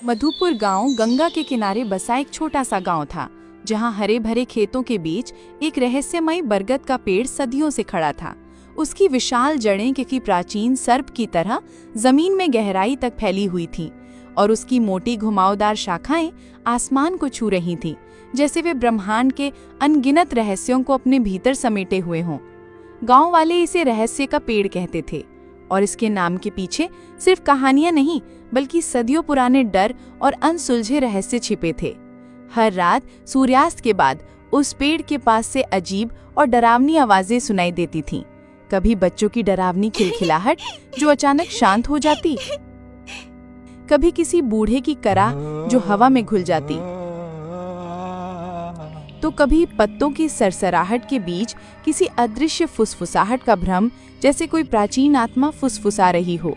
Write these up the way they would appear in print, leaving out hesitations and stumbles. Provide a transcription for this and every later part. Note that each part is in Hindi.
मधुपुर गांव गंगा के किनारे बसा एक छोटा सा गांव था, जहां हरे भरे खेतों के बीच एक रहस्यमयी बरगद का पेड़ सदियों से खड़ा था। उसकी विशाल जड़ें किसी प्राचीन सर्प की तरह जमीन में गहराई तक फैली हुई थीं, और उसकी मोटी घुमावदार शाखाएं आसमान को छू रही थीं, जैसे वे ब्रह्मांड के अनगिनत रहस्यों को अपने भीतर समेटे हुए हों। गांव वाले इसे रहस्य का पेड़ कहते थे, और इसके नाम के पीछे सिर्फ कहानियां नहीं, बल्कि सदियों पुराने डर और अनसुलझे रहस्य छिपे थे। हर रात सूर्यास्त के बाद उस पेड़ के पास से अजीब और डरावनी आवाजें सुनाई देती थीं। कभी बच्चों की डरावनी खिलखिलाहट जो अचानक शांत हो जाती, कभी किसी बूढ़े की करा जो हवा में घुल जाती, तो कभी पत्तों की सरसराहट के बीच किसी अदृश्य फुसफुसाहट का भ्रम, जैसे कोई प्राचीन आत्मा फुसफुसा रही हो।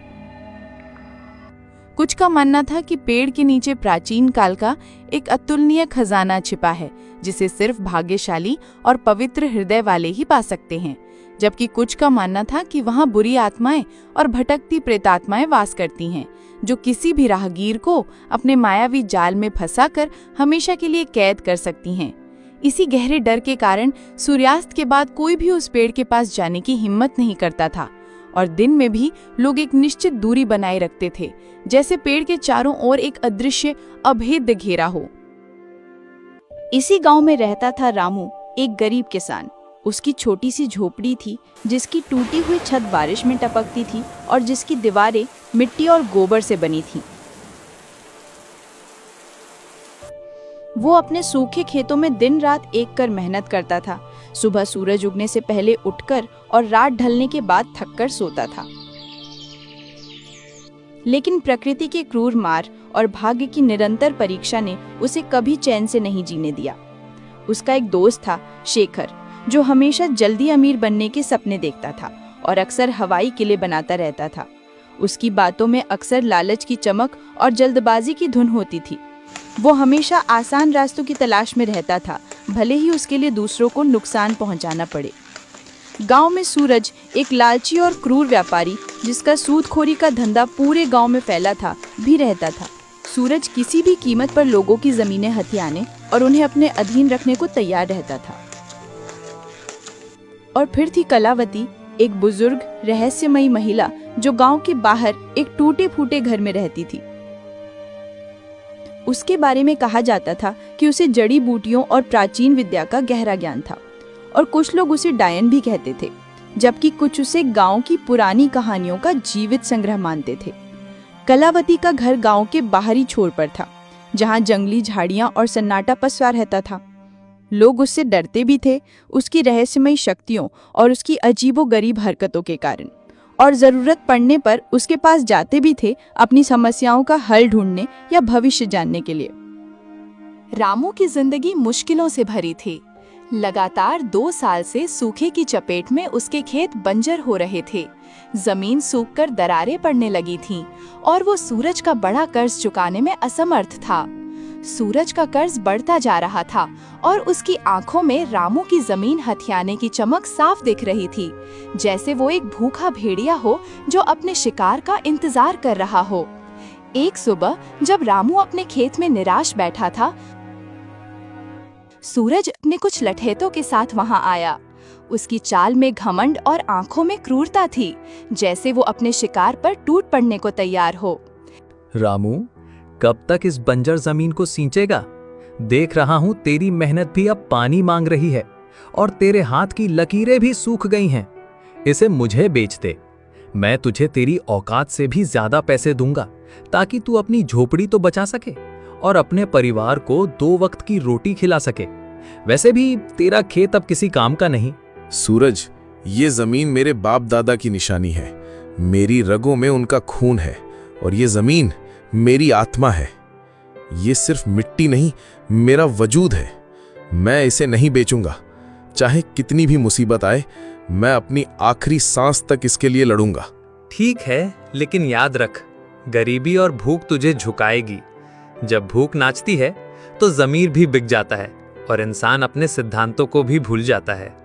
कुछ का मानना था कि पेड़ के नीचे प्राचीन काल का एक अतुलनीय खजाना छिपा है, जिसे सिर्फ भाग्यशाली और पवित्र हृदय वाले ही पा सकते हैं, जबकि कुछ का मानना था कि वहां बुरी आत्माएं और भटकती प्रेतात्माएं वास करती हैं, जो किसी भी राहगीर को अपने मायावी जाल में फंसाकर हमेशा के लिए कैद कर सकती हैं। इसी गहरे डर के कारण सूर्यास्त के बाद कोई भी उस पेड़ के पास जाने की हिम्मत नहीं करता था, और दिन में भी लोग एक निश्चित दूरी बनाए रखते थे, जैसे पेड़ के चारों ओर एक अदृश्य अभेद्य घेरा हो। इसी गांव में रहता था रामू, एक गरीब किसान। उसकी छोटी सी झोपड़ी थी, जिसकी टूटी हुई छत बारिश में टपकती थी और जिसकी दीवारें मिट्टी और गोबर से बनी थीं। वो अपने सूखे खेतों में दिन रात एक कर मेहनत करता था। सुबह सूरज उगने से पहले उठकर और रात ढलने के बाद थककर सोता था। लेकिन प्रकृति के क्रूर मार और भाग्य की निरंतर परीक्षा ने उसे कभी चैन से नहीं जीने दिया। उसका एक दोस्त था, शेखर, जो हमेशा जल्दी अमीर बनने के सपने देखता था और अक्सर हवाई किले बनाता रहता था। उसकी बातों में अक्सर लालच की चमक और जल्दबाजी की धुन होती थी। वो हमेशा आसान रास्तों की तलाश में रहता था, भले ही उसके लिए दूसरों को नुकसान पहुंचाना पड़े। गांव में सूरज, एक लालची और क्रूर व्यापारी जिसका सूदखोरी का धंधा पूरे गांव में फैला था, भी रहता था। सूरज किसी भी कीमत पर लोगों की जमीनें हथियाने और उन्हें अपने अधीन रखने को तैयार रहता था। और फिर थी कलावती, एक बुजुर्ग रहस्यमयी महिला जो गांव के बाहर एक टूटे फूटे घर में रहती थी। उसके बारे में कहा जाता था कि उसे जड़ी बूटियों और प्राचीन विद्या का गहरा ज्ञान था, और कुछ लोग उसे डायन भी कहते थे, जबकि कुछ उसे गांव की पुरानी कहानियों का जीवित संग्रह मानते थे। कलावती का घर गांव के बाहरी छोर पर था, जहां जंगली झाड़ियां और सन्नाटा पसरा रहता था। लोग उससे डरते भी थे, उसकी रहस्यमयी शक्तियों और उसकी अजीबोगरीब हरकतों के कारण, और जरूरत पड़ने पर उसके पास जाते भी थे अपनी समस्याओं का हल ढूंढने या भविष्य जानने के लिए। रामू की जिंदगी मुश्किलों से भरी थी। लगातार 2 साल से सूखे की चपेट में उसके खेत बंजर हो रहे थे। जमीन सूखकर दरारें पड़ने लगी थीं, और वो सूरज का बड़ा कर्ज चुकाने में असमर्थ था। सूरज का कर्ज बढ़ता जा रहा था, और उसकी आंखों में रामू की जमीन हथियाने की चमक साफ दिख रही थी, जैसे वो एक भूखा भेड़िया हो जो अपने शिकार का इंतजार कर रहा हो। एक सुबह जब रामू अपने खेत में निराश बैठा था, सूरज अपने कुछ लठैतों के साथ वहां आया। उसकी चाल में घमंड और आंखों में क्रूरता थी, जैसे वो अपने शिकार पर टूट पड़ने को तैयार हो। रामू, कब तक इस बंजर जमीन को सींचेगा? देख रहा हूं तेरी मेहनत भी अब पानी मांग रही है, और तेरे हाथ की लकीरें भी सूख गई हैं। इसे मुझे बेच दे। मैं तुझे तेरी औकात से भी ज्यादा पैसे दूंगा, ताकि तू अपनी झोपड़ी तो बचा सके और अपने परिवार को 2 वक्त की रोटी खिला सके। वैसे भी तेरा खेत अब किसी काम का नहीं। सूरज, ये जमीन मेरे बाप दादा की निशानी है। मेरी रगों में उनका खून है, और ये जमीन मेरी आत्मा है। ये सिर्फ मिट्टी नहीं, मेरा वजूद है। मैं इसे नहीं बेचूंगा। चाहे कितनी भी मुसीबत आए, मैं अपनी आखिरी सांस तक इसके लिए लड़ूंगा। ठीक है, लेकिन याद रख, गरीबी और भूख तुझे झुकाएगी। जब भूख नाचती है तो जमीर भी बिक जाता है, और इंसान अपने सिद्धांतों को भी भूल जाता है।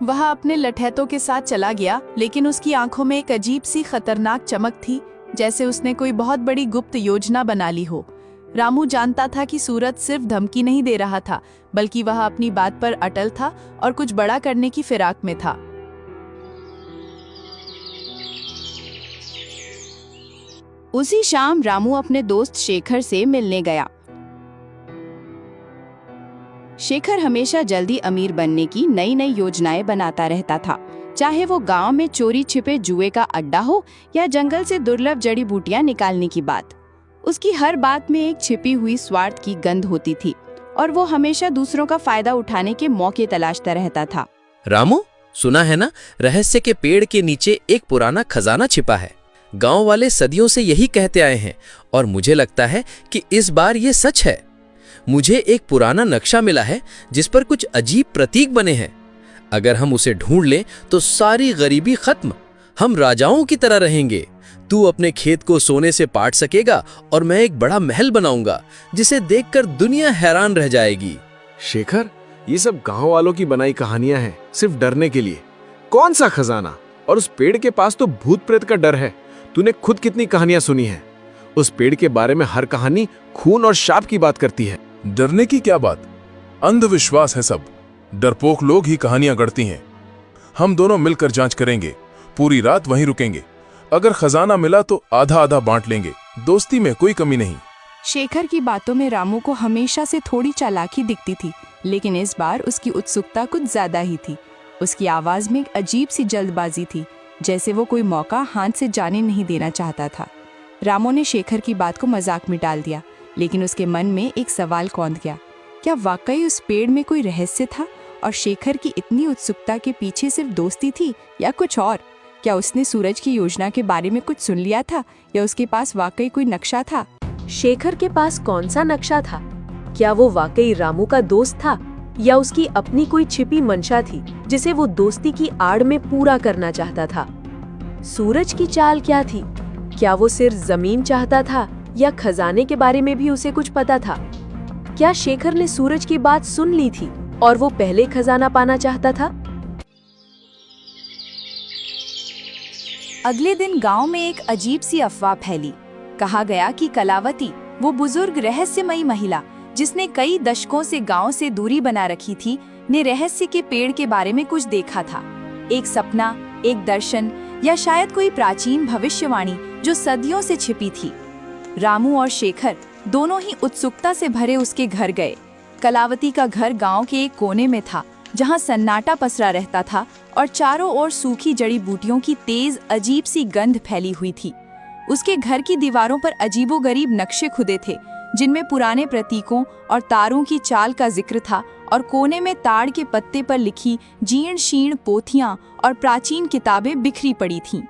वह अपने लठैतों के साथ चला गया, लेकिन उसकी आंखों में एक अजीब सी खतरनाक चमक थी, जैसे उसने कोई बहुत बड़ी गुप्त योजना बना ली हो। रामू जानता था कि सूरज सिर्फ धमकी नहीं दे रहा था, बल्कि वह अपनी बात पर अटल था और कुछ बड़ा करने की फिराक में था। उसी शाम रामू अपने दोस्त शेखर से मिलने गया। शेखर हमेशा जल्दी अमीर बनने की नई नई योजनाएं बनाता रहता था, चाहे वो गांव में चोरी छिपे जुए का अड्डा हो या जंगल से दुर्लभ जड़ी बूटियां निकालने की बात। उसकी हर बात में एक छिपी हुई स्वार्थ की गंध होती थी और वो हमेशा दूसरों का फायदा उठाने के मौके तलाशता रहता था। रामू, सुना है ना, रहस्य के पेड़ के नीचे एक पुराना खजाना छिपा है। गांव वाले सदियों से यही कहते आए हैं और मुझे लगता है कि इस बार ये सच है। मुझे एक पुराना नक्शा मिला है जिस पर कुछ अजीब प्रतीक बने हैं। अगर हम उसे ढूंढ लें तो सारी गरीबी खत्म, हम राजाओं की तरह रहेंगे। तू अपने खेत को सोने से पाट सकेगा और मैं एक बड़ा महल बनाऊंगा जिसे देखकर दुनिया हैरान रह जाएगी। शेखर, ये सब गांव वालों की बनाई कहानियां हैं, सिर्फ डरने के लिए। कौन सा खजाना? और उस पेड़ के पास तो भूत प्रेत का डर है। तूने खुद कितनी कहानियां सुनी हैं? उस पेड़ के बारे में हर कहानी खून और शाप की बात करती है। डरने की क्या बात, अंधविश्वास है सब। डरपोक लोग ही कहानियां गढ़ती हैं। हम दोनों मिलकर जांच करेंगे, पूरी रात वहीं रुकेंगे। अगर खजाना मिला तो आधा आधा बांट लेंगे, दोस्ती में कोई कमी नहीं। शेखर की बातों में रामू को हमेशा से थोड़ी चालाकी दिखती थी, लेकिन इस बार उसकी उत्सुकता कुछ ज्यादा ही थी। उसकी आवाज में एक अजीब सी जल्दबाजी थी, जैसे वो कोई मौका हाथ से जाने नहीं देना चाहता था। रामू ने शेखर की बात को मजाक में डाल दिया, लेकिन उसके मन में एक सवाल कौंध गया। क्या वाकई उस पेड़ में कोई रहस्य था और शेखर की इतनी उत्सुकता के पीछे सिर्फ दोस्ती थी या कुछ और? क्या उसने सूरज की योजना के बारे में कुछ सुन लिया था या उसके पास वाकई कोई नक्शा था? शेखर के पास कौन सा नक्शा था? क्या वो वाकई रामू का दोस्त था या उसकी अपनी कोई छिपी मंशा थी जिसे वो दोस्ती की आड़ में पूरा करना चाहता था? सूरज की चाल क्या थी? क्या वो सिर्फ जमीन चाहता था या खजाने के बारे में भी उसे कुछ पता था? क्या शेखर ने सूरज की बात सुन ली थी और वो पहले खजाना पाना चाहता था? अगले दिन गांव में एक अजीब सी अफवाह फैली। कहा गया कि कलावती, वो बुजुर्ग रहस्यमयी महिला जिसने कई दशकों से गांव से दूरी बना रखी थी, ने रहस्य के पेड़ के बारे में कुछ देखा था। एक सपना, एक दर्शन या शायद कोई प्राचीन भविष्यवाणी जो सदियों से छिपी थी। रामू और शेखर दोनों ही उत्सुकता से भरे उसके घर गए। कलावती का घर गांव के एक कोने में था, जहां सन्नाटा पसरा रहता था और चारों ओर सूखी जड़ी बूटियों की तेज अजीब सी गंध फैली हुई थी। उसके घर की दीवारों पर अजीबोगरीब नक्शे खुदे थे, जिनमें पुराने प्रतीकों और तारों की चाल का जिक्र था, और कोने में ताड़ के पत्ते पर लिखी जीर्ण शीर्ण पोथियां और प्राचीन किताबें बिखरी पड़ी थीं।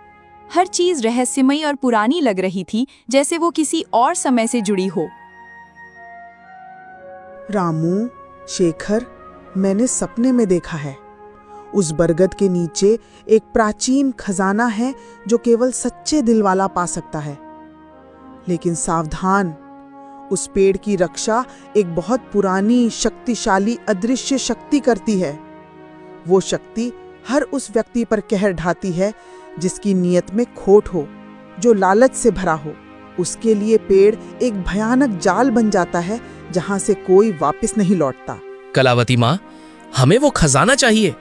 हर चीज रहस्यमयी और पुरानी लग रही थी, जैसे वो किसी और समय से जुड़ी हो। रामू, शेखर, मैंने सपने में देखा है, उस बरगद के नीचे एक प्राचीन खजाना है जो केवल सच्चे दिल वाला पा सकता है। लेकिन सावधान, उस पेड़ की रक्षा एक बहुत पुरानी शक्तिशाली अदृश्य शक्ति करती है। वो शक्ति हर उस व्यक्ति पर कहर ढाती है जिसकी नीयत में खोट हो, जो लालच से भरा हो। उसके लिए पेड़ एक भयानक जाल बन जाता है जहां से कोई वापस नहीं लौटता। कलावती माँ, हमें वो खजाना चाहिए।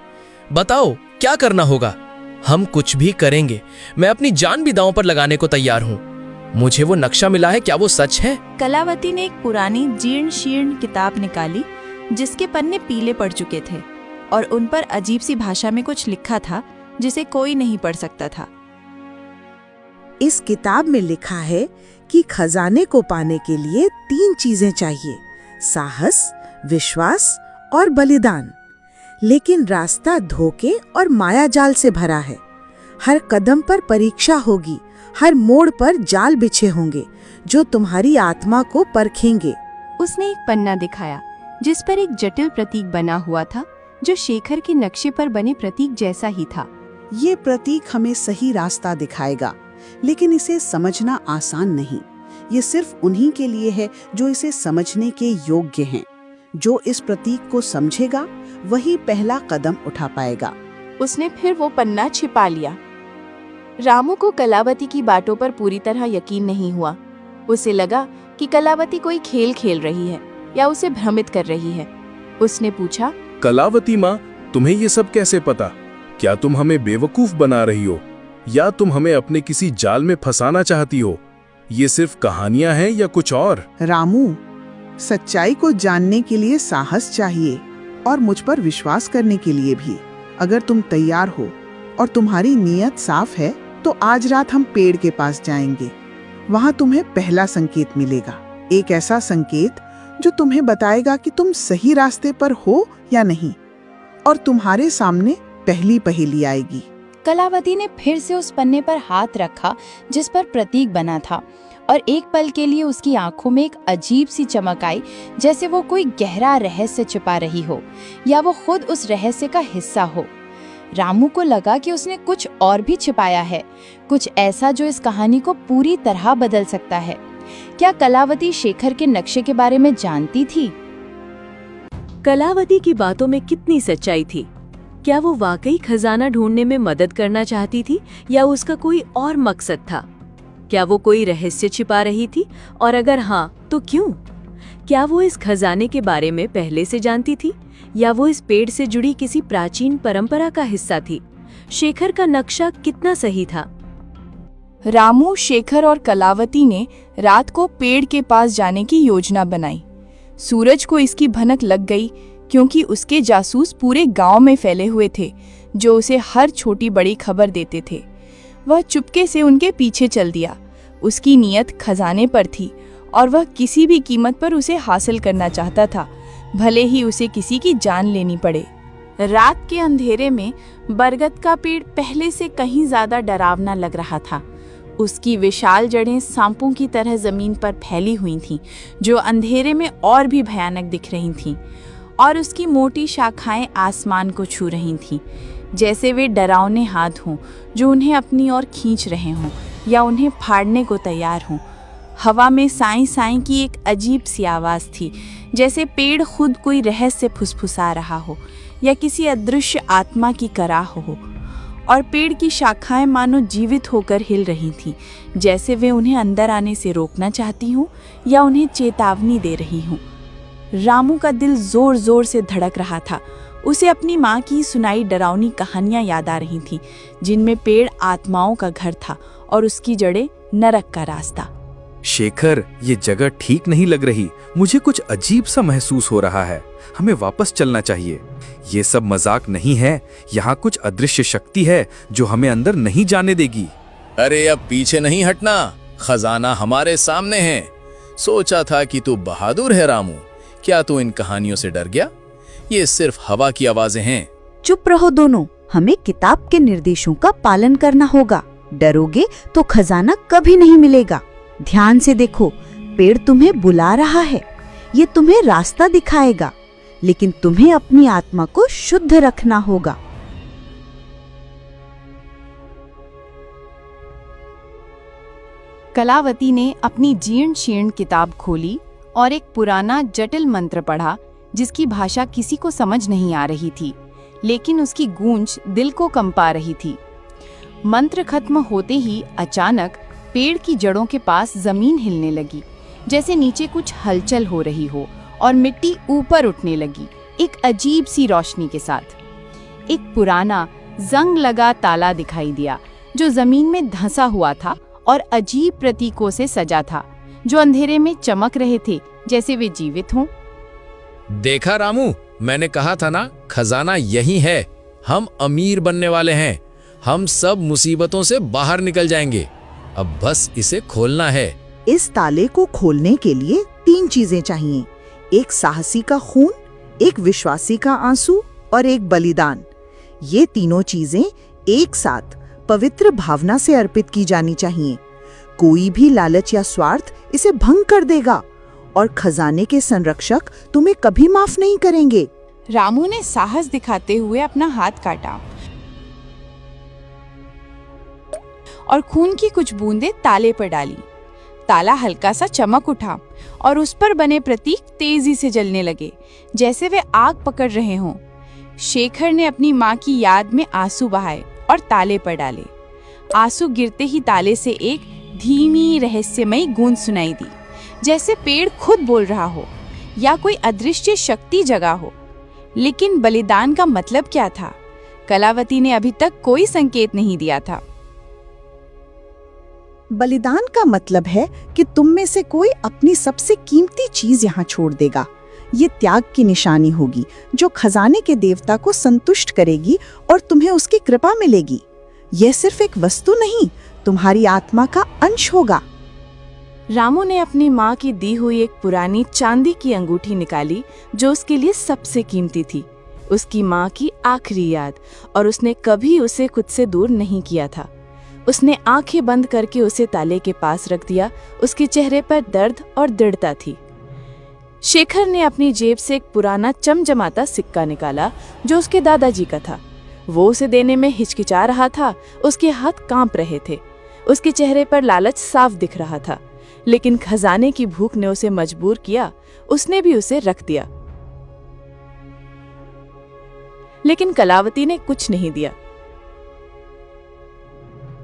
बताओ क्या करना होगा? हम कुछ भी करेंगे। मैं अपनी जान भी दांव पर लगाने को तैयार हूँ। मुझे वो नक्शा मिला है, क्या वो सच है? कलावती ने एक पुरानी जीर्ण शीर्ण किताब निकाली, जिसके पन्ने पीले पड़ चुके थे और उन पर अजीब सी भाषा में कुछ लिखा था जिसे कोई नहीं पढ़ सकता था। इस किताब में लिखा है कि खजाने को पाने के लिए 3 चीजें चाहिए: साहस, विश्वास और बलिदान। लेकिन रास्ता धोखे और मायाजाल से भरा है। हर कदम पर परीक्षा होगी, हर मोड़ पर जाल बिछे होंगे जो तुम्हारी आत्मा को परखेंगे। उसने एक पन्ना दिखाया जिस पर एक जटिल प्रतीक बना हुआ था, जो शेखर के नक्शे पर बने प्रतीक जैसा ही था। ये प्रतीक हमें सही रास्ता दिखाएगा, लेकिन इसे समझना आसान नहीं। ये सिर्फ उन्हीं के लिए है जो इसे समझने के योग्य हैं। जो इस प्रतीक को समझेगा वही पहला कदम उठा पाएगा। उसने फिर वो पन्ना छिपा लिया। रामू को कलावती की बातों पर पूरी तरह यकीन नहीं हुआ। उसे लगा कि कलावती कोई खेल खेल रही है या उसे भ्रमित कर रही है। उसने पूछा, कलावती माँ, तुम्हें ये सब कैसे पता? क्या तुम हमें बेवकूफ बना रही हो या तुम हमें अपने किसी जाल में फंसाना चाहती हो? ये सिर्फ कहानियां हैं या कुछ और? रामू, सच्चाई को जानने के लिए साहस चाहिए और मुझ पर विश्वास करने के लिए भी। अगर तुम तैयार हो और तुम्हारी नीयत साफ है तो आज रात हम पेड़ के पास जाएंगे। वहां तुम्हें पहला संकेत मिलेगा, एक ऐसा संकेत जो तुम्हें बताएगा कि तुम सही रास्ते पर हो या नहीं, और तुम्हारे सामने पहली पहेली आएगी। कलावती ने फिर से उस पन्ने पर हाथ रखा जिस पर प्रतीक बना था, और एक पल के लिए उसकी आंखों में एक अजीब सी चमक आई, जैसे वो कोई गहरा रहस्य छिपा रही हो या वो खुद उस रहस्य का हिस्सा हो। रामू को लगा कि उसने कुछ और भी छिपाया है, कुछ ऐसा जो इस कहानी को पूरी तरह बदल सकता है। क्या कलावती शेखर के नक्शे के बारे में जानती थी? कलावती की बातों में कितनी सच्चाई थी? क्या वो वाकई खजाना ढूंढने में मदद करना चाहती थी या उसका कोई और मकसद था? क्या वो कोई रहस्य छिपा रही थी, और अगर हाँ तो क्यों? क्या वो इस खजाने के बारे में पहले से जानती थी या वो इस पेड़ से जुड़ी किसी प्राचीन परंपरा का हिस्सा थी? शेखर का नक्शा कितना सही था? रामू, शेखर और कलावती ने रात को पेड़ के पास जाने की योजना बनाई। सूरज को इसकी भनक लग गई क्योंकि उसके जासूस पूरे गांव में फैले हुए थे जो उसे हर छोटी बड़ी खबर देते थे। वह चुपके से उनके पीछे चल दिया। उसकी नीयत खजाने पर थी और वह किसी भी कीमत पर उसे हासिल करना चाहता था, भले ही उसे किसी की जान लेनी पड़े। रात के अंधेरे में बरगद का पेड़ पहले से कहीं ज्यादा डरावना लग रहा था। उसकी विशाल जड़ें सांपों की तरह जमीन पर फैली हुई थीं, जो अंधेरे में और भी भयानक दिख रही थीं, और उसकी मोटी शाखाएं आसमान को छू रही थीं, जैसे वे डरावने हाथ हों जो उन्हें अपनी ओर खींच रहे हों या उन्हें फाड़ने को तैयार हों। हवा में साई साई की एक अजीब सी आवाज़ थी, जैसे पेड़ खुद कोई रहस्य फुसफुसा रहा हो या किसी अदृश्य आत्मा की कराह हो, और पेड़ की शाखाएं मानो जीवित होकर हिल रही थीं, जैसे वे उन्हें अंदर आने से रोकना चाहती हों या उन्हें चेतावनी दे रही हों। रामू का दिल जोर जोर से धड़क रहा था। उसे अपनी माँ की सुनाई डरावनी कहानियां याद आ रही थीं, जिनमें पेड़ आत्माओं का घर था और उसकी जड़ें नरक का रास्ता। शेखर, ये जगह ठीक नहीं लग रही। मुझे कुछ अजीब सा महसूस हो रहा है। हमें वापस चलना चाहिए। ये सब मजाक नहीं है। यहाँ कुछ अदृश्य शक्ति है जो हमें अंदर नहीं जाने देगी। अरे अब पीछे नहीं हटना, खजाना हमारे सामने है। सोचा था कि तू बहादुर है रामू, क्या तू इन कहानियों से डर गया? ये सिर्फ हवा की आवाजें हैं। चुप रहो दोनों, हमें किताब के निर्देशों का पालन करना होगा। डरोगे तो खजाना कभी नहीं मिलेगा। ध्यान से देखो, पेड़ तुम्हें बुला रहा है। ये तुम्हें रास्ता दिखाएगा, लेकिन तुम्हें अपनी आत्मा को शुद्ध रखना होगा। कलावती ने अपनी जीर्ण शीर्ण किताब खोली और एक पुराना जटिल मंत्र पढ़ा, जिसकी भाषा किसी को समझ नहीं आ रही थी, लेकिन उसकी गूंज दिल को कंपा रही थी। मंत्र खत्म होते ही अचानक पेड़ की जड़ों के पास जमीन हिलने लगी, जैसे नीचे कुछ हलचल हो रही हो, और मिट्टी ऊपर उठने लगी एक अजीब सी रोशनी के साथ। एक पुराना जंग लगा ताला दिखाई दिया जो जमीन में धंसा हुआ था और अजीब प्रतीकों से सजा था, जो अंधेरे में चमक रहे थे जैसे वे जीवित हों। देखा रामू, मैंने कहा था ना, खजाना यही है। हम अमीर बनने वाले हैं। हम सब मुसीबतों से बाहर निकल जाएंगे। अब बस इसे खोलना है। इस ताले को खोलने के लिए 3 चीजें चाहिए, एक साहसी का खून, एक विश्वासी का आंसू और एक बलिदान। ये तीनों चीजें एक साथ पवित्र भावना से अर्पित की जानी चाहिए। कोई भी लालच या स्वार्थ इसे भंग कर देगा और खजाने के संरक्षक तुम्हें कभी माफ नहीं करेंगे। रामू ने साहस दिखाते हुए अपना हाथ काटा और खून की कुछ बूंदें ताले पर डाली। ताला हल्का सा चमक उठा और उस पर बने प्रतीक तेजी से जलने लगे, जैसे वे आग पकड़ रहे हों। शेखर ने अपनी माँ की याद में आंसू बहाए और ताले पर डाले। आंसू गिरते ही ताले से एक धीमी रहस्यमयी गूंज सुनाई दी, जैसे पेड़ खुद बोल रहा हो या कोई अदृश्य शक्ति जगा हो। लेकिन बलिदान का मतलब क्या था? कलावती ने अभी तक कोई संकेत नहीं दिया था। बलिदान का मतलब है कि तुम में से कोई अपनी सबसे कीमती चीज यहाँ छोड़ देगा। ये त्याग की निशानी होगी जो खजाने के देवता को संतुष्ट करेगी और तुम्हें उसकी कृपा मिलेगी। यह सिर्फ एक वस्तु नहीं, तुम्हारी आत्मा का अंश होगा। रामू ने अपनी माँ की दी हुई एक पुरानी चांदी की अंगूठी निकाली जो उसके लिए सबसे कीमती थी, उसकी माँ की आखिरी याद, और उसने कभी उसे खुद से दूर नहीं किया था। उसने आंखें बंद करके उसे ताले के पास रख दिया। उसके चेहरे पर दर्द और दृढ़ता थी। शेखर ने अपनी जेब से एक पुराना चमचमाता सिक्का निकाला जो उसके दादाजी का था। वो उसे देने में हिचकिचा रहा था, उसके हाथ कांप रहे थे। उसके चेहरे पर लालच साफ दिख रहा था, लेकिन खजाने की भूख ने उसे मजबूर किया। उसने भी उसे रख दिया, लेकिन कलावती ने कुछ नहीं दिया।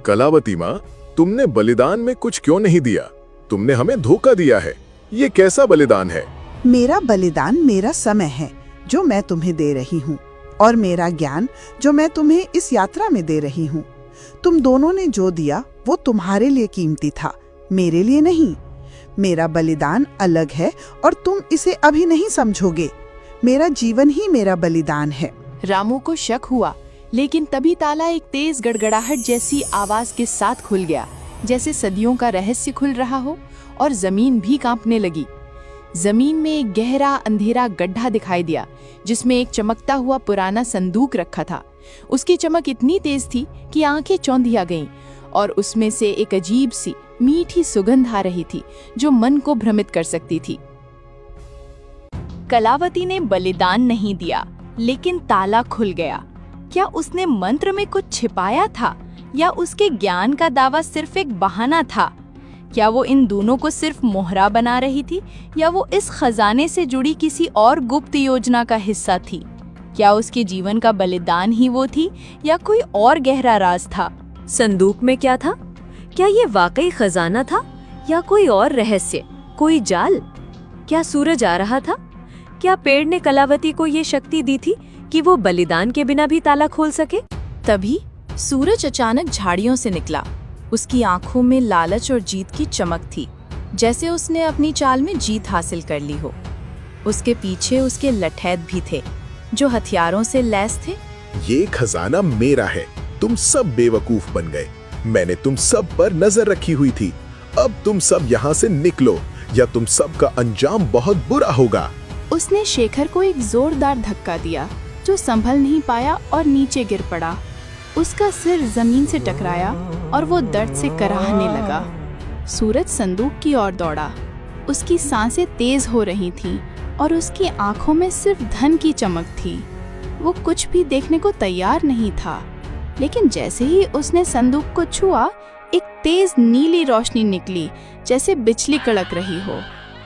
कलावती माँ, तुमने बलिदान में कुछ क्यों नहीं दिया? तुमने हमें धोखा दिया है। ये कैसा बलिदान है? मेरा बलिदान मेरा समय है जो मैं तुम्हें दे रही हूँ, और मेरा ज्ञान जो मैं तुम्हें इस यात्रा में दे रही हूँ। तुम दोनों ने जो दिया वो तुम्हारे लिए कीमती था, मेरे लिए नहीं। मेरा बलिदान अलग है और तुम इसे अभी नहीं समझोगे। मेरा जीवन ही मेरा बलिदान है। रामू को शक हुआ, लेकिन तभी ताला एक तेज गड़गड़ाहट जैसी आवाज के साथ खुल गया, जैसे सदियों का रहस्य खुल रहा हो, और जमीन भी कांपने लगी। जमीन में एक गहरा अंधेरा गड्ढा दिखाई दिया, जिसमें एक चमकता हुआ पुराना संदूक रखा था। उसकी चमक इतनी तेज थी कि आंखें चौंधिया गईं, और उसमें से एक अजीब सी मीठी सुगंध आ रही थी जो मन को भ्रमित कर सकती थी। कलावती ने बलिदान नहीं दिया, लेकिन ताला खुल गया। क्या उसने मंत्र में कुछ छिपाया था, या उसके ज्ञान का दावा सिर्फ एक बहाना था? क्या वो इन दोनों को सिर्फ मोहरा बना रही थी, या वो इस खजाने से जुड़ी किसी और गुप्त योजना का हिस्सा थी? क्या उसके जीवन का बलिदान ही वो थी, या कोई और गहरा राज था? संदूक में क्या था? क्या ये वाकई खजाना था या कोई और रहस्य, कोई जाल? क्या सूरज आ रहा था? क्या पेड़ ने कलावती को ये शक्ति दी थी कि वो बलिदान के बिना भी ताला खोल सके? तभी सूरज अचानक झाड़ियों से निकला। उसकी आंखों में लालच और जीत की चमक थी, जैसे उसने अपनी चाल में जीत हासिल कर ली हो। उसके पीछे उसके लठैत भी थे, जो हथियारों से लैस थे। ये खजाना मेरा है। तुम सब बेवकूफ बन गए। मैंने तुम सब पर नजर रखी हुई थी। अब तुम सब यहाँ से निकलो, या तुम सब का अंजाम बहुत बुरा होगा। उसने शेखर को एक जोरदार धक्का दिया, जो संभल नहीं पाया और नीचे गिर पड़ा। उसका सिर जमीन से टकराया और वो दर्द से कराहने लगा। सूरज संदूक की ओर दौड़ा। उसकी सांसें तेज हो रही थीं और उसकी आंखों में सिर्फ धन की चमक थी। वो कुछ भी देखने को तैयार नहीं था, लेकिन जैसे ही उसने संदूक को छुआ, एक तेज नीली रोशनी निकली, जैसे बिजली कड़क रही हो,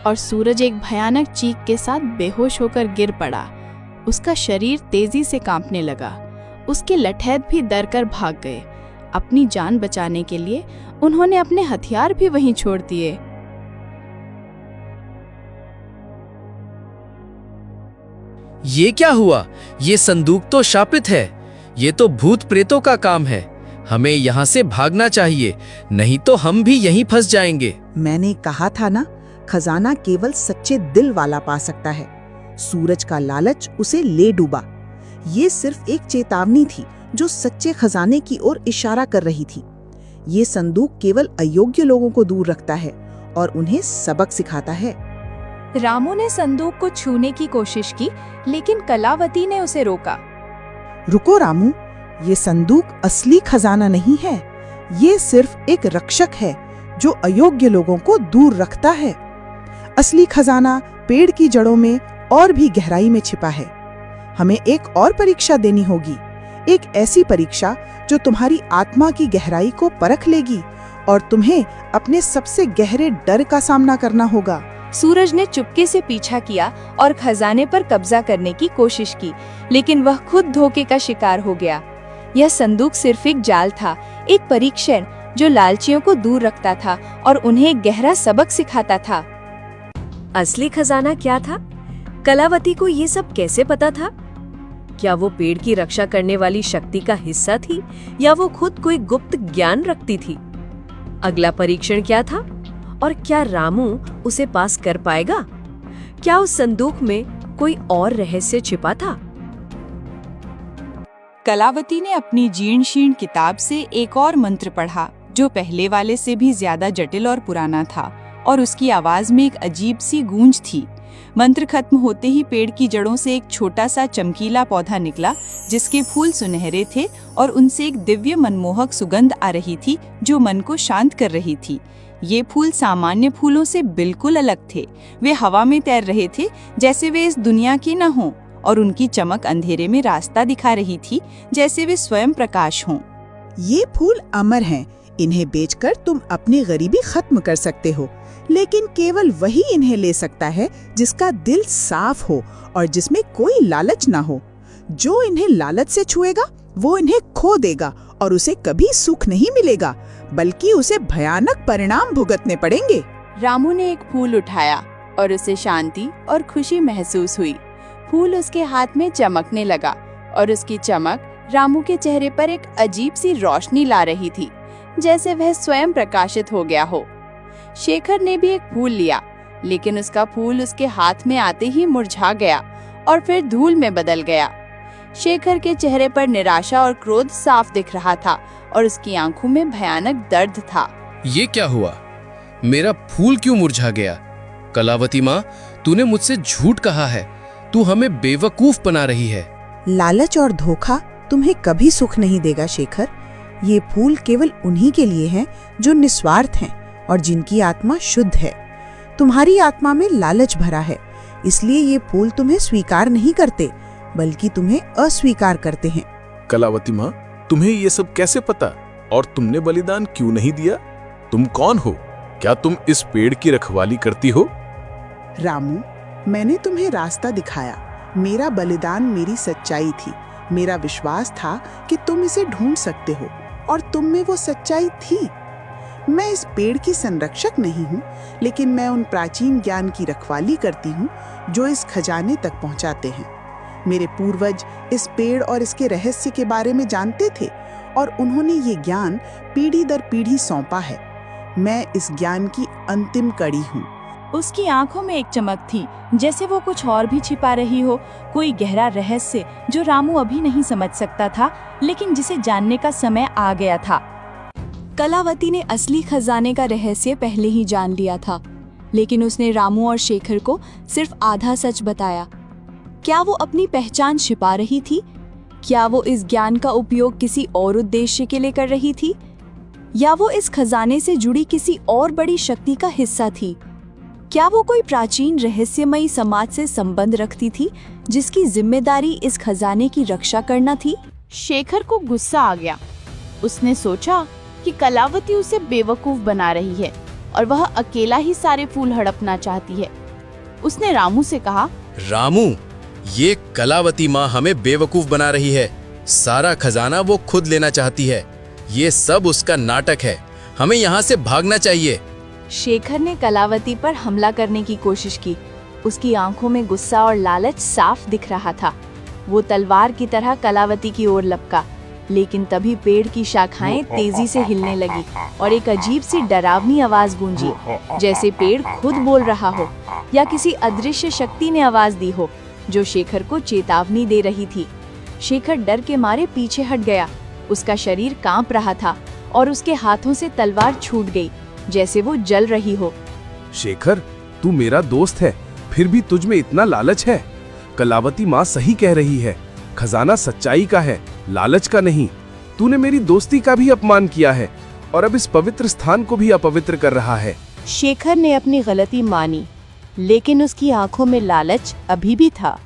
और सूरज एक भयानक चीख के साथ बेहोश होकर गिर पड़ा। उसका शरीर तेजी से कांपने लगा। उसके लठैत भी डर कर भाग गए। अपनी जान बचाने के लिए उन्होंने अपने हथियार भी वहीं छोड़ दिए। ये क्या हुआ? ये संदूक तो शापित है। ये तो भूत प्रेतों का काम है। हमें यहाँ से भागना चाहिए, नहीं तो हम भी यहीं फंस जाएंगे। मैंने कहा था ना, खजाना केवल सच्चे दिल वाला पा सकता है। सूरज का लालच उसे ले डूबा। ये सिर्फ एक चेतावनी थी जो सच्चे खजाने की ओर इशारा कर रही थी। ये संदूक केवल अयोग्य लोगों को दूर रखता है और उन्हें सबक सिखाता है। रामू ने संदूक को छूने की कोशिश की, लेकिन कलावती ने उसे रोका। रुको रामू, ये संदूक असली खजाना नहीं है। ये सिर्फ एक रक्षक है जो अयोग्य लोगों को दूर रखता है। असली खजाना पेड़ की जड़ों में और भी गहराई में छिपा है। हमें एक और परीक्षा देनी होगी, एक ऐसी परीक्षा जो तुम्हारी आत्मा की गहराई को परख लेगी और तुम्हें अपने सबसे गहरे डर का सामना करना होगा। सूरज ने चुपके से पीछा किया और खजाने पर कब्जा करने की कोशिश की, लेकिन वह खुद धोखे का शिकार हो गया। यह संदूक सिर्फ एक जाल था, एक परीक्षण जो लालचियों को दूर रखता था और उन्हें एक गहरा सबक सिखाता था। असली खजाना क्या था? कलावती को ये सब कैसे पता था? क्या वो पेड़ की रक्षा करने वाली शक्ति का हिस्सा थी या वो खुद कोई गुप्त ज्ञान रखती थी? अगला परीक्षण क्या था और क्या रामू उसे पास कर पाएगा? क्या उस संदूक में कोई और रहस्य छिपा था? कलावती ने अपनी जीर्ण शीर्ण किताब से एक और मंत्र पढ़ा जो पहले वाले से भी ज्यादा जटिल और पुराना था, और उसकी आवाज में एक अजीब सी गूंज थी। मंत्र खत्म होते ही पेड़ की जड़ों से एक छोटा सा चमकीला पौधा निकला जिसके फूल सुनहरे थे और उनसे एक दिव्य मनमोहक सुगंध आ रही थी जो मन को शांत कर रही थी। ये फूल सामान्य फूलों से बिल्कुल अलग थे। वे हवा में तैर रहे थे जैसे वे इस दुनिया के न हों, और उनकी चमक अंधेरे में रास्ता दिखा रही थी जैसे वे स्वयं प्रकाश हों। ये फूल अमर हैं। इन्हें बेचकर तुम अपनी गरीबी खत्म कर सकते हो, लेकिन केवल वही इन्हें ले सकता है जिसका दिल साफ हो और जिसमें कोई लालच ना हो। जो इन्हें लालच से छुएगा वो इन्हें खो देगा और उसे कभी सुख नहीं मिलेगा, बल्कि उसे भयानक परिणाम भुगतने पड़ेंगे। रामू ने एक फूल उठाया और उसे शांति और खुशी महसूस हुई। फूल उसके हाथ में चमकने लगा और उसकी चमक रामू के चेहरे पर एक अजीब सी रोशनी ला रही थी, जैसे वह स्वयं प्रकाशित हो गया हो। शेखर ने भी एक फूल लिया, लेकिन उसका फूल उसके हाथ में आते ही मुरझा गया और फिर धूल में बदल गया। शेखर के चेहरे पर निराशा और क्रोध साफ दिख रहा था और उसकी आंखों में भयानक दर्द था। ये क्या हुआ? मेरा फूल क्यों मुरझा गया? कलावती माँ, तूने मुझसे झूठ कहा है। तू हमें बेवकूफ बना रही है। लालच और धोखा तुम्हें कभी सुख नहीं देगा शेखर। ये फूल केवल उन्हीं के लिए हैं जो निस्वार्थ हैं और जिनकी आत्मा शुद्ध है। तुम्हारी आत्मा में लालच भरा है, इसलिए ये फूल तुम्हें स्वीकार नहीं करते, बल्कि तुम्हें अस्वीकार करते हैं। कलावती माँ, तुम्हें ये सब कैसे पता? और तुमने बलिदान क्यों नहीं दिया? तुम कौन हो? क्या तुम इस पेड़ की रखवाली करती हो? रामू, मैंने तुम्हें रास्ता दिखाया। मेरा बलिदान मेरी सच्चाई थी। मेरा विश्वास था कि तुम इसे ढूंढ सकते हो, और तुम में वो सच्चाई थी। मैं इस पेड़ की संरक्षक नहीं हूँ, लेकिन मैं उन प्राचीन ज्ञान की रखवाली करती हूँ जो इस खजाने तक पहुँचाते हैं। मेरे पूर्वज इस पेड़ और इसके रहस्य के बारे में जानते थे, और उन्होंने ये ज्ञान पीढ़ी दर पीढ़ी सौंपा है। मैं इस ज्ञान की अंतिम कड़ी हूँ। उसकी आंखों में एक चमक थी, जैसे वो कुछ और भी छिपा रही हो, कोई गहरा रहस्य जो रामू अभी नहीं समझ सकता था, लेकिन जिसे जानने का समय आ गया था। कलावती ने असली खजाने का रहस्य पहले ही जान लिया था, लेकिन उसने रामू और शेखर को सिर्फ आधा सच बताया। क्या वो अपनी पहचान छिपा रही थी? क्या वो इस ज्ञान का उपयोग किसी और उद्देश्य के लिए कर रही थी, या वो इस खजाने से जुड़ी किसी और बड़ी शक्ति का हिस्सा थी? क्या वो कोई प्राचीन रहस्यमयी समाज से संबंध रखती थी जिसकी जिम्मेदारी इस खजाने की रक्षा करना थी? शेखर को गुस्सा आ गया। उसने सोचा कि कलावती उसे बेवकूफ बना रही है और वह अकेला ही सारे फूल हड़पना चाहती है। उसने रामू से कहा, रामू, ये कलावती माँ हमें बेवकूफ बना रही है। सारा खजाना वो खुद लेना चाहती है। ये सब उसका नाटक है। हमें यहाँ से भागना चाहिए। शेखर ने कलावती पर हमला करने की कोशिश की। उसकी आंखों में गुस्सा और लालच साफ दिख रहा था। वो तलवार की तरह कलावती की ओर लपका, लेकिन तभी पेड़ की शाखाएं तेजी से हिलने लगी और एक अजीब सी डरावनी आवाज गूंजी, जैसे पेड़ खुद बोल रहा हो या किसी अदृश्य शक्ति ने आवाज दी हो जो शेखर को चेतावनी दे रही थी। शेखर डर के मारे पीछे हट गया। उसका शरीर कांप रहा था और उसके हाथों से तलवार छूट गई, जैसे वो जल रही हो। शेखर, तू मेरा दोस्त है, फिर भी तुझ में इतना लालच है। कलावती माँ सही कह रही है। खजाना सच्चाई का है, लालच का नहीं। तूने मेरी दोस्ती का भी अपमान किया है और अब इस पवित्र स्थान को भी अपवित्र कर रहा है। शेखर ने अपनी गलती मानी, लेकिन उसकी आंखों में लालच अभी भी था।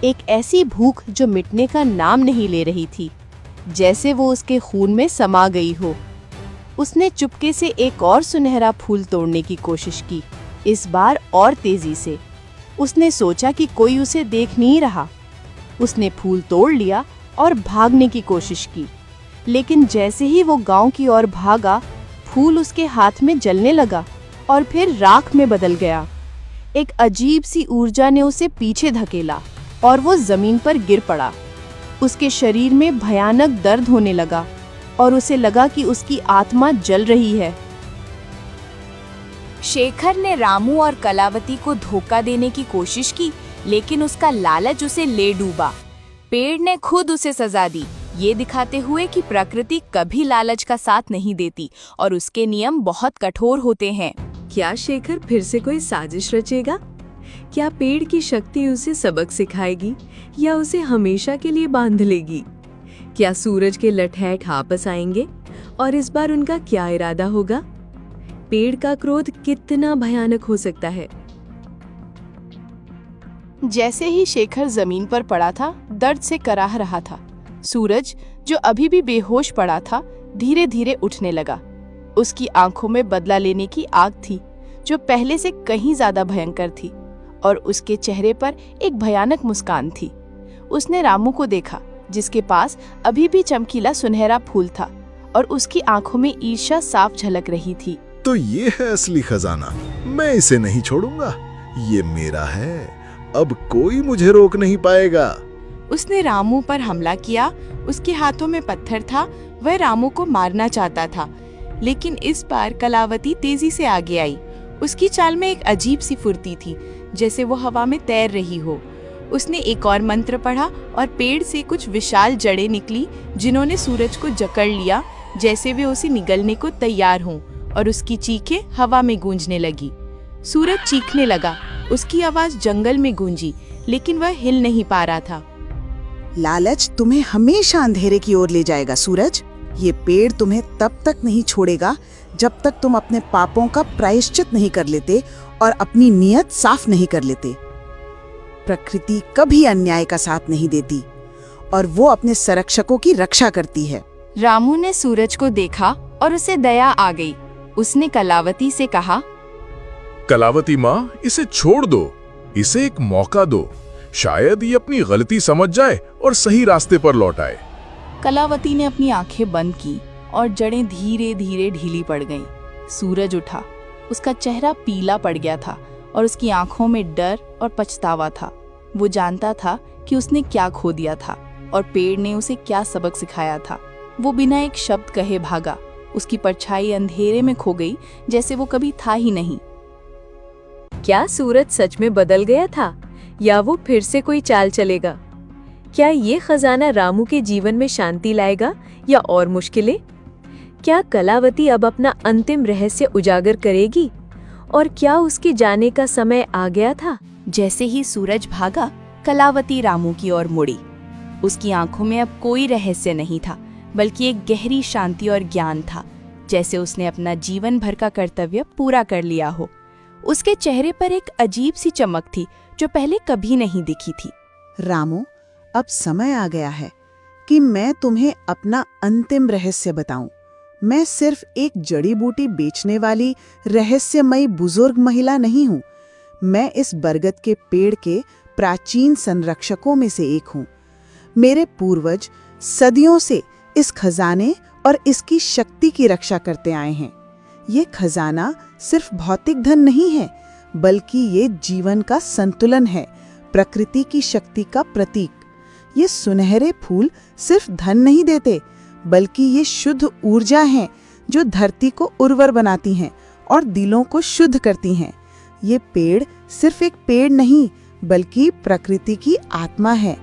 एक ऐसी भूख जो मिटने का नाम नहीं ले रही थी, जैसे वो उसके खून में समा गई हो। उसने चुपके से एक और सुनहरा फूल तोड़ने की कोशिश की, इस बार और तेजी से। उसने सोचा कि कोई उसे देख नहीं रहा। उसने फूल तोड़ लिया और भागने की कोशिश की, लेकिन जैसे ही वो गांव की ओर भागा, फूल उसके हाथ में जलने लगा और फिर राख में बदल गया। एक अजीब सी ऊर्जा ने उसे पीछे धकेला और वो जमीन पर गिर पड़ा। उसके शरीर में भयानक दर्द होने लगा और उसे लगा कि उसकी आत्मा जल रही है। शेखर ने रामू और कलावती को धोखा देने की कोशिश की, लेकिन उसका लालच उसे ले डूबा। पेड़ ने खुद उसे सजा दी, ये दिखाते हुए कि प्रकृति कभी लालच का साथ नहीं देती और उसके नियम बहुत कठोर होते हैं। क्या शेखर फिर से कोई साजिश रचेगा? क्या पेड़ की शक्ति उसे सबक सिखाएगी या उसे हमेशा के लिए बांध लेगी? क्या सूरज के लठैट वापस आएंगे और इस बार उनका क्या इरादा होगा? पेड़ का क्रोध कितना भयानक हो सकता है। जैसे ही शेखर जमीन पर पड़ा था, दर्द से कराह रहा था। सूरज, जो अभी भी बेहोश पड़ा था, धीरे धीरे उठने लगा। उसकी आंखों में बदला लेने की आग थी, जो पहले से कहीं ज्यादा भयंकर थी, और उसके चेहरे पर एक भयानक मुस्कान थी। उसने रामू को देखा, जिसके पास अभी भी चमकीला सुनहरा फूल था और उसकी आंखों में ईर्ष्या साफ झलक रही थी। तो ये है असली खजाना, मैं इसे नहीं छोड़ूंगा, ये मेरा है, अब कोई मुझे रोक नहीं पाएगा। उसने रामू पर हमला किया। उसके हाथों में पत्थर था, वह रामू को मारना चाहता था, लेकिन इस बार कलावती तेजी से आगे आई। उसकी चाल में एक अजीब सी फुर्ती थी, जैसे वो हवा में तैर रही हो। उसने एक और मंत्र पढ़ा और पेड़ से कुछ विशाल जड़ें निकली, जिन्होंने सूरज को जकड़ लिया, जैसे वे उसे निगलने को तैयार हों, और उसकी चीखें हवा में गूंजने लगी। सूरज चीखने लगा, उसकी आवाज जंगल में गूंजी, लेकिन वह हिल नहीं पा रहा था। लालच तुम्हें हमेशा अंधेरे की ओर ले जाएगा सूरज। ये पेड़ तुम्हें तब तक नहीं छोड़ेगा जब तक तुम अपने पापों का प्रायश्चित नहीं कर लेते और अपनी नियत साफ नहीं कर लेते। प्रकृति कभी अन्याय का साथ नहीं देती और वो अपने संरक्षकों की रक्षा करती है। रामू ने सूरज को देखा और उसे दया आ गई। उसने कलावती से कहा, कलावती माँ, इसे छोड़ दो, इसे एक मौका दो, शायद ये अपनी गलती समझ जाए और सही रास्ते पर लौट आए। कलावती ने अपनी आंखें बंद की और जड़ें धीरे धीरे ढीली पड़ गईं। सूरज उठा, उसका चेहरा पीला पड़ गया था और उसकी आंखों में डर और पछतावा था। वो जानता था कि उसने क्या खो दिया था और पेड़ ने उसे क्या सबक सिखाया था। वो बिना एक शब्द कहे भागा। उसकी परछाई अंधेरे में खो गई, जैसे वो कभी था ही नहीं। क्या सूरज सच में बदल गया था या वो फिर से कोई चाल चलेगा? क्या ये खजाना रामू के जीवन में शांति लाएगा या और मुश्किलें? क्या कलावती अब अपना अंतिम रहस्य उजागर करेगी और क्या उसके जाने का समय आ गया था? जैसे ही सूरज भागा, कलावती रामू की ओर मुड़ी। उसकी आंखों में अब कोई रहस्य नहीं था, बल्कि एक गहरी शांति और ज्ञान था, जैसे उसने अपना जीवन भर का कर्तव्य पूरा कर लिया हो। उसके चेहरे पर एक अजीब सी चमक थी, जो पहले कभी नहीं दिखी थी। रामू, अब समय आ गया है कि मैं तुम्हें अपना अंतिम रहस्य बताऊं। मैं सिर्फ एक जड़ी बूटी बेचने वाली रहस्यमयी बुजुर्ग महिला नहीं हूं। मैं इस बरगद के पेड़ के प्राचीन संरक्षकों में से एक हूं। मेरे पूर्वज सदियों से इस खजाने और इसकी शक्ति की रक्षा करते आए हैं। ये खजाना सिर्फ भौतिक धन नहीं है, बल्कि ये जीवन का संतुलन है, प्रकृति की शक्ति का प्रतीक। ये सुनहरे फूल सिर्फ धन नहीं देते, बल्कि ये शुद्ध ऊर्जा हैं जो धरती को उर्वर बनाती हैं और दिलों को शुद्ध करती हैं। ये पेड़ सिर्फ एक पेड़ नहीं, बल्कि प्रकृति की आत्मा है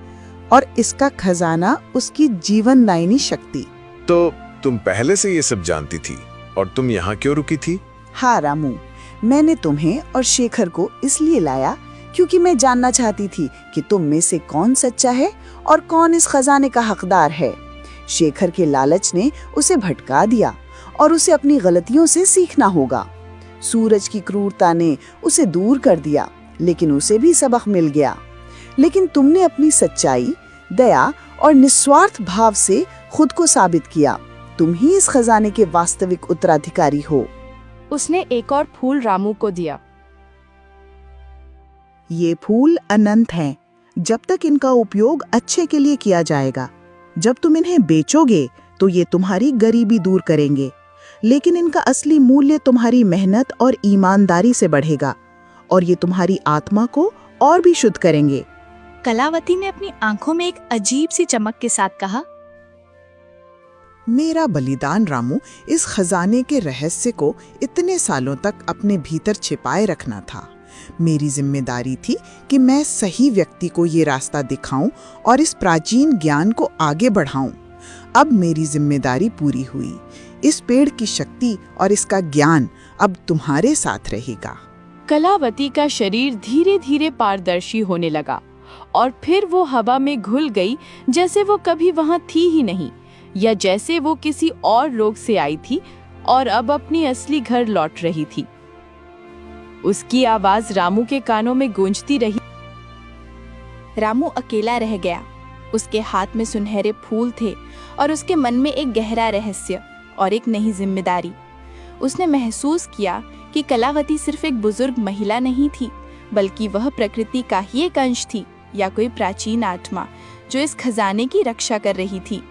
और इसका खजाना उसकी जीवनदायिनी शक्ति। तो तुम पहले से ये सब जानती थी और तुम यहाँ क्यों रुकी थी? हाँ रामू, मैंने तुम्हें और शेखर को इसलिए लाया क्योंकि मैं जानना चाहती थी कि तुम में से कौन सच्चा है और कौन इस खजाने का हकदार है। शेखर के लालच ने उसे भटका दिया और उसे अपनी गलतियों से सीखना होगा। सूरज की क्रूरता ने उसे दूर कर दिया, लेकिन उसे भी सबक मिल गया। लेकिन तुमने अपनी सच्चाई, दया और निस्वार्थ भाव से खुद को साबित किया। तुम ही इस खजाने के वास्तविक उत्तराधिकारी हो। उसने एक और फूल रामू को दिया। ये फूल अनंत हैं, जब तक इनका उपयोग अच्छे के लिए किया जाएगा। जब तुम इन्हें बेचोगे तो ये तुम्हारी गरीबी दूर करेंगे, लेकिन इनका असली मूल्य तुम्हारी मेहनत और ईमानदारी से बढ़ेगा और ये तुम्हारी आत्मा को और भी शुद्ध करेंगे। कलावती ने अपनी आंखों में एक अजीब सी चमक के साथ कहा, मेरा बलिदान रामू इस खजाने के रहस्य को इतने सालों तक अपने भीतर छिपाए रखना था। मेरी जिम्मेदारी थी कि मैं सही व्यक्ति को ये रास्ता दिखाऊं और इस प्राचीन ज्ञान को आगे बढ़ाऊं। अब मेरी जिम्मेदारी पूरी हुई। इस पेड़ की शक्ति और इसका ज्ञान अब तुम्हारे साथ रहेगा। कलावती का शरीर धीरे धीरे पारदर्शी होने लगा और फिर वो हवा में घुल गई, जैसे वो कभी वहां थी ही नहीं, या जैसे वो किसी और लोक से आई थी और अब अपनी असली घर लौट रही थी। उसकी आवाज रामू के कानों में गूंजती रही। रामू अकेला रह गया। उसके हाथ में सुनहरे फूल थे और उसके मन में एक गहरा रहस्य और एक नई जिम्मेदारी। उसने महसूस किया कि कलावती सिर्फ एक बुजुर्ग महिला नहीं थी, बल्कि वह प्रकृति का ही एक अंश थी, या कोई प्राचीन आत्मा जो इस खजाने की रक्षा कर रही थी।